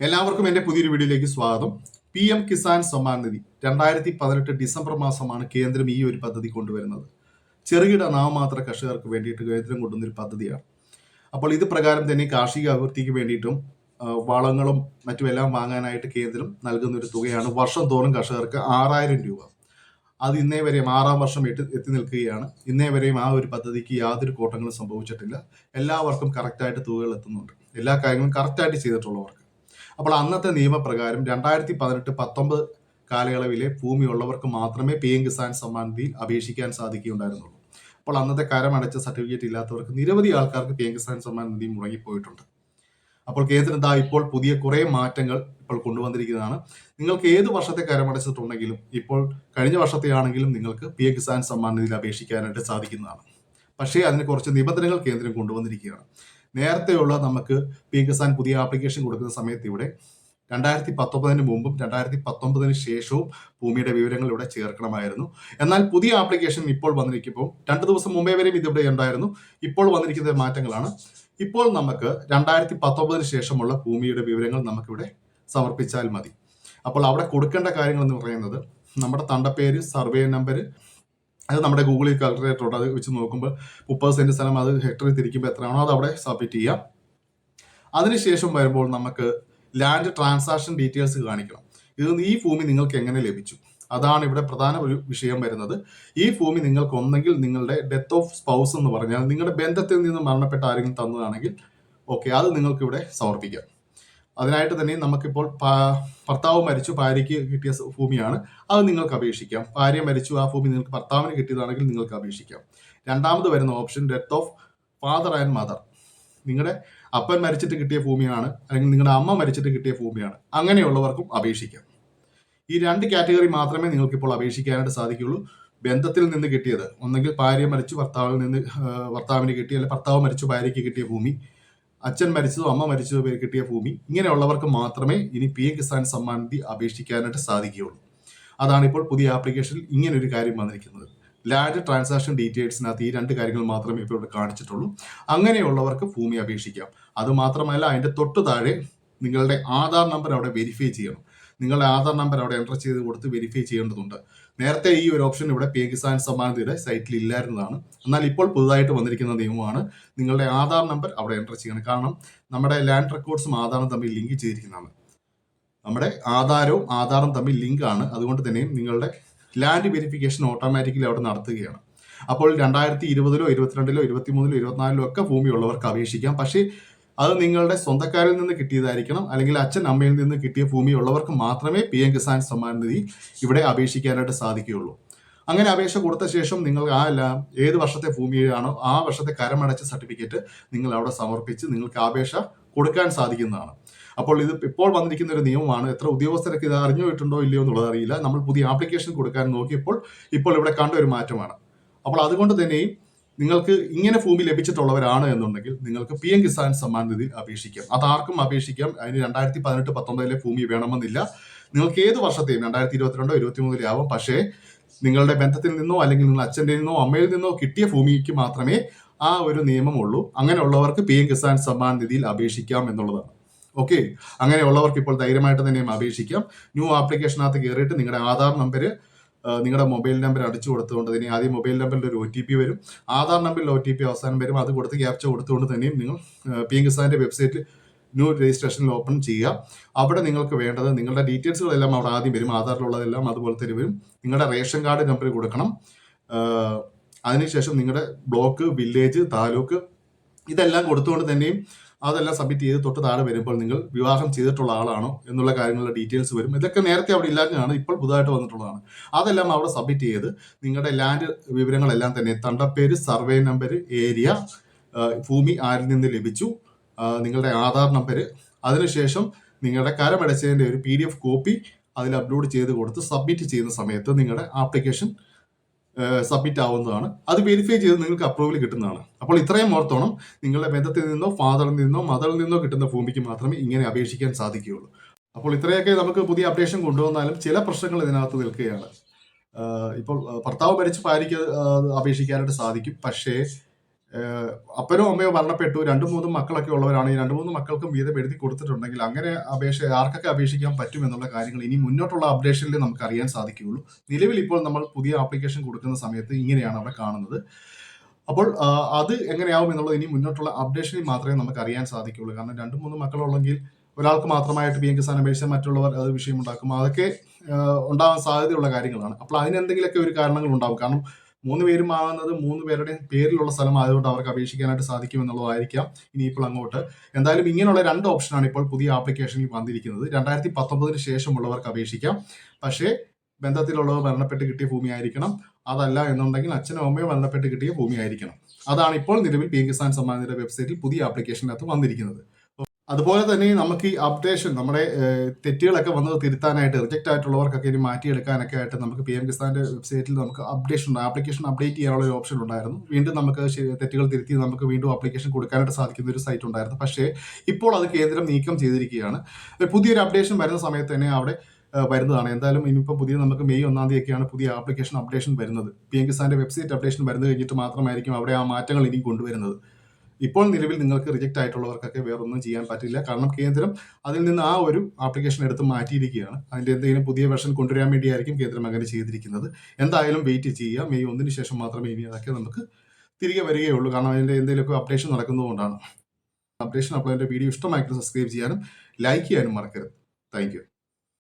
എല്ലാവർക്കും എൻ്റെ പുതിയൊരു വീഡിയോയിലേക്ക് സ്വാഗതം. PM കിസാൻ സമ്മാൻ നിധി 2018 ഡിസംബർ മാസമാണ് കേന്ദ്രം ഈ ഒരു പദ്ധതി കൊണ്ടുവരുന്നത്. ചെറുകിട നാമമാത്ര കർഷകർക്ക് വേണ്ടിയിട്ട് കേന്ദ്രം കൊണ്ടുവന്നൊരു പദ്ധതിയാണ്. അപ്പോൾ ഇത് പ്രകാരം തന്നെ കാർഷിക അഭിവൃദ്ധിക്ക് വേണ്ടിയിട്ടും വളങ്ങളും മറ്റുമെല്ലാം വാങ്ങാനായിട്ട് കേന്ദ്രം നൽകുന്ന ഒരു തുകയാണ് വർഷം തോറും കർഷകർക്ക് 6000 രൂപ. അത് ഇന്നേ വരെയും 6-ാം വർഷം എത്തി നിൽക്കുകയാണ്. ഇന്നേ വരെയും ആ ഒരു പദ്ധതിക്ക് യാതൊരു കോട്ടങ്ങളും സംഭവിച്ചിട്ടില്ല. എല്ലാവർക്കും കറക്റ്റായിട്ട് തുകകൾ എത്തുന്നുണ്ട്. എല്ലാ കാര്യങ്ങളും കറക്റ്റായിട്ട് ചെയ്തിട്ടുള്ളവർക്ക്. അപ്പോൾ അന്നത്തെ നിയമപ്രകാരം 2018-19 കാലയളവിലെ ഭൂമിയുള്ളവർക്ക് മാത്രമേ PM കിസാൻ സമ്മാൻ നിധിയിൽ അപേക്ഷിക്കാൻ സാധിക്കുകയുണ്ടായിരുന്നുള്ളൂ. അപ്പോൾ അന്നത്തെ കരമടച്ച സർട്ടിഫിക്കറ്റ് ഇല്ലാത്തവർക്ക് നിരവധി ആൾക്കാർക്ക് PM കിസാൻ സമ്മാൻ നിധി മുടങ്ങിപ്പോയിട്ടുണ്ട്. അപ്പോൾ കേന്ദ്രം ഇപ്പോൾ പുതിയ കുറേ മാറ്റങ്ങൾ ഇപ്പോൾ കൊണ്ടുവന്നിരിക്കുന്നതാണ്. നിങ്ങൾക്ക് ഏത് വർഷത്തെ കരമടച്ചിട്ടുണ്ടെങ്കിലും ഇപ്പോൾ കഴിഞ്ഞ വർഷത്തെ ആണെങ്കിലും നിങ്ങൾക്ക് PM കിസാൻ സമ്മാൻ നിധിയിൽ അപേക്ഷിക്കാനായിട്ട് സാധിക്കുന്നതാണ്. പക്ഷേ അതിന് കുറച്ച് നിബന്ധനകൾ കേന്ദ്രം കൊണ്ടുവന്നിരിക്കുകയാണ്. നേരത്തെയുള്ള നമുക്ക് PM കിസാൻ പുതിയ ആപ്ലിക്കേഷൻ കൊടുക്കുന്ന സമയത്ത് ഇവിടെ 2019 മുമ്പും 2019 ശേഷവും ഭൂമിയുടെ വിവരങ്ങൾ ഇവിടെ ചേർക്കണമായിരുന്നു. എന്നാൽ പുതിയ ആപ്ലിക്കേഷൻ ഇപ്പോൾ വന്നിരിക്കുമ്പോൾ 2 ദിവസം മുമ്പേ വരെയും ഇതിവിടെ ഉണ്ടായിരുന്നു. ഇപ്പോൾ വന്നിരിക്കുന്ന മാറ്റങ്ങളാണ്. ഇപ്പോൾ നമുക്ക് 2019 ശേഷമുള്ള ഭൂമിയുടെ വിവരങ്ങൾ നമുക്കിവിടെ സമർപ്പിച്ചാൽ മതി. അപ്പോൾ അവിടെ കൊടുക്കേണ്ട കാര്യങ്ങൾ എന്ന് പറയുന്നത് നമ്മുടെ തണ്ടപ്പേര്, സർവേ നമ്പർ, അത് നമ്മുടെ ഗൂഗിളിൽ കാൽക്കുലേറ്റർ ഉണ്ട്. അത് വെച്ച് നോക്കുമ്പോൾ 30 സെന്റ് സ്ഥലം അത് ഹെക്ടറിൽ തിരിക്കുമ്പോൾ എത്രയാണോ അത് അവിടെ സബ്മിറ്റ് ചെയ്യാം. അതിനുശേഷം വരുമ്പോൾ നമുക്ക് ലാൻഡ് ട്രാൻസാക്ഷൻ ഡീറ്റെയിൽസ് കാണിക്കണം. ഈ ഭൂമി നിങ്ങൾക്ക് എങ്ങനെ ലഭിച്ചു, അതാണ് ഇവിടെ പ്രധാന ഒരു വിഷയം വരുന്നത്. ഈ ഭൂമി നിങ്ങൾക്ക് ഒന്നെങ്കിൽ നിങ്ങളുടെ ഡെത്ത് ഓഫ് സ്പൗസ് എന്ന് പറഞ്ഞാൽ നിങ്ങളുടെ ബന്ധത്തിൽ നിന്ന് മരണപ്പെട്ട ആരെങ്കിലും തന്നതാണെങ്കിൽ ഓക്കെ, അത് നിങ്ങൾക്ക് ഇവിടെ സമർപ്പിക്കാം. അതിനായിട്ട് തന്നെ നമുക്കിപ്പോൾ ഭർത്താവ് മരിച്ചു, ഭാര്യയ്ക്ക് കിട്ടിയ ഭൂമിയാണ്, അത് നിങ്ങൾക്ക് അപേക്ഷിക്കാം. ഭാര്യ മരിച്ചു, ആ ഭൂമി നിങ്ങൾക്ക് ഭർത്താവിന് കിട്ടിയതാണെങ്കിൽ നിങ്ങൾക്ക് അപേക്ഷിക്കാം. രണ്ടാമത് വരുന്ന option death of father and mother. നിങ്ങളുടെ അപ്പൻ മരിച്ചിട്ട് കിട്ടിയ ഭൂമിയാണ്, അല്ലെങ്കിൽ നിങ്ങളുടെ അമ്മ മരിച്ചിട്ട് കിട്ടിയ ഭൂമിയാണ്, അങ്ങനെയുള്ളവർക്കും അപേക്ഷിക്കാം. ഈ 2 കാറ്റഗറി മാത്രമേ നിങ്ങൾക്ക് ഇപ്പോൾ അപേക്ഷിക്കാനായിട്ട് സാധിക്കുള്ളൂ. ബന്ധത്തിൽ നിന്ന് കിട്ടിയത്, ഒന്നെങ്കിൽ ഭാര്യ മരിച്ചു ഭർത്താവിന് കിട്ടിയ, അല്ലെങ്കിൽ ഭർത്താവ് മരിച്ചു ഭാര്യയ്ക്ക് കിട്ടിയ ഭൂമി, അച്ഛൻ മരിച്ചതോ അമ്മ മരിച്ചതോ പേര് കിട്ടിയ ഭൂമി, ഇങ്ങനെയുള്ളവർക്ക് മാത്രമേ ഇനി PM കിസാൻ സമ്മാൻ നിധി അപേക്ഷിക്കാനായിട്ട് സാധിക്കുകയുള്ളൂ. അതാണ് ഇപ്പോൾ പുതിയ ആപ്ലിക്കേഷനിൽ ഇങ്ങനെ ഒരു കാര്യം വന്നിരിക്കുന്നത്. ലാൻഡ് ട്രാൻസാക്ഷൻ ഡീറ്റെയിൽസിനകത്ത് ഈ 2 കാര്യങ്ങൾ മാത്രമേ ഇപ്പോൾ ഇവിടെ കാണിച്ചിട്ടുള്ളൂ. അങ്ങനെയുള്ളവർക്ക് ഭൂമി അപേക്ഷിക്കാം. അത് മാത്രമല്ല, അതിന്റെ തൊട്ട് താഴെ നിങ്ങളുടെ ആധാർ നമ്പർ അവിടെ വെരിഫൈ ചെയ്യണം. നിങ്ങളുടെ ആധാർ നമ്പർ അവിടെ എൻ്റർ ചെയ്ത് കൊടുത്ത് വെരിഫൈ ചെയ്യേണ്ടതുണ്ട്. നേരത്തെ ഈ ഒരു ഓപ്ഷൻ ഇവിടെ PM കിസാൻ സമ്മാൻ നിധിയുടെ സൈറ്റിൽ ഇല്ലായിരുന്നതാണ്. എന്നാൽ ഇപ്പോൾ പുതുതായിട്ട് വന്നിരിക്കുന്ന നിയമമാണ്. നിങ്ങളുടെ ആധാർ നമ്പർ അവിടെ എൻ്റർ ചെയ്യണം. കാരണം നമ്മുടെ ലാൻഡ് റെക്കോർഡ്സും ആധാറും തമ്മിൽ ലിങ്ക് ചെയ്തിരിക്കുന്നതാണ്. നമ്മുടെ ആധാറും തമ്മിൽ ലിങ്ക് ആണ്. അതുകൊണ്ട് തന്നെയും നിങ്ങളുടെ ലാൻഡ് വെരിഫിക്കേഷൻ ഓട്ടോമാറ്റിക്കലി അവിടെ നടത്തുകയാണ്. അപ്പോൾ 2020-ലോ 2022-ലോ 2023-ലോ 2024-ലോ ഒക്കെ ഭൂമിയുള്ളവർക്ക് അപേക്ഷിക്കാം. പക്ഷേ അത് നിങ്ങളുടെ സ്വന്തക്കാരിൽ നിന്ന് കിട്ടിയതായിരിക്കണം, അല്ലെങ്കിൽ അച്ഛൻ അമ്മയിൽ നിന്ന് കിട്ടിയ ഭൂമിയുള്ളവർക്ക് മാത്രമേ PM കിസാൻ സമ്മാൻ നിധി ഇവിടെ അപേക്ഷിക്കാനായിട്ട് സാധിക്കുകയുള്ളൂ. അങ്ങനെ അപേക്ഷ കൊടുത്ത ശേഷം നിങ്ങൾ ഏത് വർഷത്തെ ഭൂമിയാണോ ആ വർഷത്തെ കരമടച്ച സർട്ടിഫിക്കറ്റ് നിങ്ങൾ അവിടെ സമർപ്പിച്ച് നിങ്ങൾക്ക് അപേക്ഷ കൊടുക്കാൻ സാധിക്കുന്നതാണ്. അപ്പോൾ ഇത് ഇപ്പോൾ വന്നിരിക്കുന്ന ഒരു നിയമമാണ്. എത്ര ഉദ്യോഗസ്ഥരൊക്കെ ഇത് അറിഞ്ഞിട്ടുണ്ടോ ഇല്ലയോ എന്നുള്ളത് അറിയില്ല. നമ്മൾ പുതിയ ആപ്ലിക്കേഷൻ കൊടുക്കാൻ നോക്കിയപ്പോൾ ഇപ്പോൾ ഇവിടെ കണ്ട ഒരു മാറ്റമാണ്. അപ്പോൾ അതുകൊണ്ട് തന്നെയും നിങ്ങൾക്ക് ഇങ്ങനെ ഭൂമി ലഭിച്ചിട്ടുള്ളവരാണ് എന്നുണ്ടെങ്കിൽ നിങ്ങൾക്ക് PM കിസാൻ സമ്മാൻ നിധി അപേക്ഷിക്കാം. അതാർക്കും അപേക്ഷിക്കാം. അതിന് 2018-19 ഭൂമി വേണമെന്നില്ല. നിങ്ങൾക്ക് ഏത് വർഷത്തെയും 2022-ഓ 2023-ലോ ആവാം. പക്ഷേ നിങ്ങളുടെ ബന്ധത്തിൽ നിന്നോ അല്ലെങ്കിൽ നിങ്ങളുടെ അച്ഛൻ്റെ നിന്നോ അമ്മയിൽ നിന്നോ കിട്ടിയ ഭൂമിക്ക് മാത്രമേ ആ ഒരു നിയമമുള്ളൂ. അങ്ങനെയുള്ളവർക്ക് PM കിസാൻ സമ്മാൻ നിധിയിൽ അപേക്ഷിക്കാം എന്നുള്ളതാണ്. ഓക്കെ, അങ്ങനെയുള്ളവർക്ക് ഇപ്പോൾ ധൈര്യമായിട്ട് തന്നെ അപേക്ഷിക്കാം. ന്യൂ ആപ്ലിക്കേഷനകത്ത് കയറിയിട്ട് നിങ്ങളുടെ ആധാർ നമ്പർ, നിങ്ങളുടെ മൊബൈൽ നമ്പർ അടിച്ചു കൊടുത്തുകൊണ്ട് തന്നെ ആദ്യം മൊബൈൽ നമ്പറിൽ ഒരു OTP വരും. ആധാർ നമ്പറിൽ OTP അവസാനം വരും. അത് കൊടുത്ത് ക്യാപ്ച കൊടുത്തുകൊണ്ട് തന്നെയും നിങ്ങൾ PM കിസാന്റെ വെബ്സൈറ്റിൽ ന്യൂ രജിസ്ട്രേഷനിൽ ഓപ്പൺ ചെയ്യുക. അവിടെ നിങ്ങൾക്ക് വേണ്ടത് നിങ്ങളുടെ ഡീറ്റെയിൽസുകളെല്ലാം അവിടെ ആദ്യം വരും. ആധാറിലുള്ളതെല്ലാം അതുപോലെ തന്നെ വരും. നിങ്ങളുടെ റേഷൻ കാർഡ് നമ്പർ കൊടുക്കണം. അതിനുശേഷം നിങ്ങളുടെ ബ്ലോക്ക്, വില്ലേജ്, താലൂക്ക് ഇതെല്ലാം കൊടുത്തുകൊണ്ട് തന്നെയും അതെല്ലാം സബ്മിറ്റ് ചെയ്ത് തൊട്ട് താഴെ വരുമ്പോൾ നിങ്ങൾ വിവാഹം ചെയ്തിട്ടുള്ള ആളാണോ എന്നുള്ള കാര്യങ്ങളുടെ ഡീറ്റെയിൽസ് വരും. ഇതൊക്കെ നേരത്തെ അവിടെ ഇല്ലാത്തതാണ്, ഇപ്പോൾ പുതുതായിട്ട് വന്നിട്ടുള്ളതാണ്. അതെല്ലാം അവിടെ സബ്മിറ്റ് ചെയ്ത് നിങ്ങളുടെ ലാൻഡ് വിവരങ്ങളെല്ലാം തന്നെ തണ്ടപ്പേര്, സർവേ നമ്പർ, ഏരിയ, ഭൂമി ആരിൽ നിന്ന് ലഭിച്ചു, നിങ്ങളുടെ ആധാർ നമ്പർ, അതിനുശേഷം നിങ്ങളുടെ കരമടച്ചതിൻ്റെ ഒരു PDF കോപ്പി അതിൽ അപ്ലോഡ് ചെയ്ത് കൊടുത്ത് സബ്മിറ്റ് ചെയ്യുന്ന സമയത്ത് നിങ്ങളുടെ ആപ്ലിക്കേഷൻ സബ്മിറ്റ് ആവുന്നതാണ്. അത് വെരിഫൈ ചെയ്ത് നിങ്ങൾക്ക് അപ്രൂവൽ കിട്ടുന്നതാണ്. അപ്പോൾ ഇത്രയും ഓർത്തോണം, നിങ്ങളുടെ ബന്ധത്തിൽ നിന്നോ ഫാദറിൽ നിന്നോ മദറിൽ നിന്നോ കിട്ടുന്ന ഭൂമിക്ക് മാത്രമേ ഇങ്ങനെ അപേക്ഷിക്കാൻ സാധിക്കുകയുള്ളൂ. അപ്പോൾ ഇത്രയൊക്കെ നമുക്ക് പുതിയ അപ്ഡേഷൻ കൊണ്ടുവന്നാലും ചില പ്രശ്നങ്ങൾ ഇതിനകത്ത് നിൽക്കുകയാണ്. ഇപ്പോൾ ഭർത്താവ് മരിച്ച് ഭാര്യയ്ക്ക് അപേക്ഷിക്കാനായിട്ട് സാധിക്കും. പക്ഷേ അപ്പനോ അമ്മയോ മരണപ്പെട്ടു 2-3 മക്കളൊക്കെ ഉള്ളവരാണ് ഈ 2-3 മക്കൾക്കും വീതം എഴുതി കൊടുത്തിട്ടുണ്ടെങ്കിൽ അങ്ങനെ ആർക്കൊക്കെ അപേക്ഷിക്കാൻ പറ്റും എന്നുള്ള കാര്യങ്ങൾ ഇനി മുന്നോട്ടുള്ള അപ്ഡേഷനിൽ നമുക്ക് അറിയാൻ സാധിക്കുകയുള്ളൂ. നിലവിൽ ഇപ്പോൾ നമ്മൾ പുതിയ ആപ്ലിക്കേഷൻ കൊടുക്കുന്ന സമയത്ത് ഇങ്ങനെയാണ് അവിടെ കാണുന്നത്. അപ്പോൾ അത് എങ്ങനെയാവും എന്നുള്ളത് ഇനി മുന്നോട്ടുള്ള അപ്ഡേഷനിൽ മാത്രമേ നമുക്ക് അറിയാൻ സാധിക്കുകയുള്ളൂ. കാരണം 2-3 മക്കളുള്ളെങ്കിൽ ഒരാൾക്ക് മാത്രമായിട്ട് പി എം കിസാൻ അപേക്ഷിച്ചാൽ മറ്റുള്ളവർ അത് വിഷയമുണ്ടാക്കും. അതൊക്കെ ഉണ്ടാവാൻ സാധ്യതയുള്ള കാര്യങ്ങളാണ്. അപ്പോൾ അതിനെന്തെങ്കിലുമൊക്കെ ഒരു കാരണങ്ങൾ ഉണ്ടാവും. കാരണം 3 പേരും ആകുന്നത് 3 പേരുടെയും പേരിലുള്ള സ്ഥലമായതുകൊണ്ട് അവർക്ക് അപേക്ഷിക്കാനായിട്ട് സാധിക്കും എന്നുള്ളതായിരിക്കാം ഇനിയിപ്പോൾ അങ്ങോട്ട്. എന്തായാലും ഇങ്ങനെയുള്ള 2 ഓപ്ഷനാണ് ഇപ്പോൾ പുതിയ ആപ്ലിക്കേഷനിൽ വന്നിരിക്കുന്നത്. 2019 ശേഷമുള്ളവർക്ക് അപേക്ഷിക്കാം. പക്ഷേ ബന്ധത്തിലുള്ളവർ മരണപ്പെട്ട് കിട്ടിയ ഭൂമിയായിരിക്കണം. അതല്ല എന്നുണ്ടെങ്കിൽ അച്ഛനോ അമ്മയോ മരണപ്പെട്ട് കിട്ടിയ ഭൂമിയായിരിക്കണം. അതാണ് ഇപ്പോൾ നിലവിൽ പി എം കിസാൻ സമ്മാൻ നിധിയുടെ വെബ്സൈറ്റിൽ പുതിയ ആപ്ലിക്കേഷനകത്ത് വന്നിരിക്കുന്നത്. അതുപോലെ തന്നെ നമുക്ക് ഈ അപ്ഡേഷൻ നമ്മുടെ തെറ്റുകളൊക്കെ വന്നത് തിരുത്താനായിട്ട് റിജക്റ്റ് ആയിട്ടുള്ളവർക്കൊക്കെ ഇനി മാറ്റിയെടുക്കാനൊക്കെ ആയിട്ട് നമുക്ക് പി എം കിസാന്റെ വെബ്സൈറ്റിൽ നമുക്ക് ആപ്ലിക്കേഷൻ അപ്ഡേറ്റ് ചെയ്യാനുള്ള ഒരു ഓപ്ഷൻ ഉണ്ടായിരുന്നു. വീണ്ടും നമുക്ക് തെറ്റുകൾ തിരുത്തി നമുക്ക് വീണ്ടും ആപ്ലിക്കേഷൻ കൊടുക്കാനായിട്ട് സാധിക്കുന്ന ഒരു സൈറ്റ് ഉണ്ടായിരുന്നു. പക്ഷേ ഇപ്പോൾ അത് കേന്ദ്രം നീക്കം ചെയ്തിരിക്കുകയാണ്. പുതിയൊരു അപ്ഡേഷൻ വരുന്ന സമയത്ത് തന്നെ അവിടെ വരുന്നതാണ്. എന്തായാലും ഇനിയിപ്പോൾ പുതിയ നമുക്ക് മെയ് 1 തീയതിയൊക്കെയാണ് പുതിയ ആപ്ലിക്കേഷൻ അപ്ഡേഷൻ വരുന്നത്. പി എം കിസാന്റെ വെബ്സൈറ്റ് അപ്ഡേഷൻ വരുന്നത് കഴിഞ്ഞിട്ട് മാത്രമായിരിക്കും അവിടെ ആ മാറ്റങ്ങൾ ഇനിയും കൊണ്ടുവരുന്നത്. ഇപ്പോൾ നിലവിൽ നിങ്ങൾക്ക് റിജക്റ്റ് ആയിട്ടുള്ളവർക്കൊക്കെ വേറൊന്നും ചെയ്യാൻ പറ്റില്ല. കാരണം കേന്ദ്രം അതിൽ നിന്ന് ആ ഒരു ആപ്ലിക്കേഷൻ എടുത്ത് മാറ്റിയിരിക്കുകയാണ്. അതിൻ്റെ എന്തെങ്കിലും പുതിയ വെർഷൻ കൊണ്ടുവരാൻ വേണ്ടിയായിരിക്കും കേന്ദ്രം അങ്ങനെ ചെയ്തിരിക്കുന്നത്. എന്തായാലും വെയിറ്റ് ചെയ്യുക. മെയ് 1 ശേഷം മാത്രമേ ഇനി അതൊക്കെ നമുക്ക് തിരികെ വരികയുള്ളൂ. കാരണം അതിൻ്റെ എന്തെങ്കിലുമൊക്കെ അപ്ഡേഷൻ നടക്കുന്നതുകൊണ്ടാണ്. അപ്ഡേഷൻ അപ്പോൾ എൻ്റെ വീഡിയോ ഇഷ്ടമായിട്ട് സബ്സ്ക്രൈബ് ചെയ്യാനും ലൈക്ക് ചെയ്യാനും മറക്കരുത്. Thank you.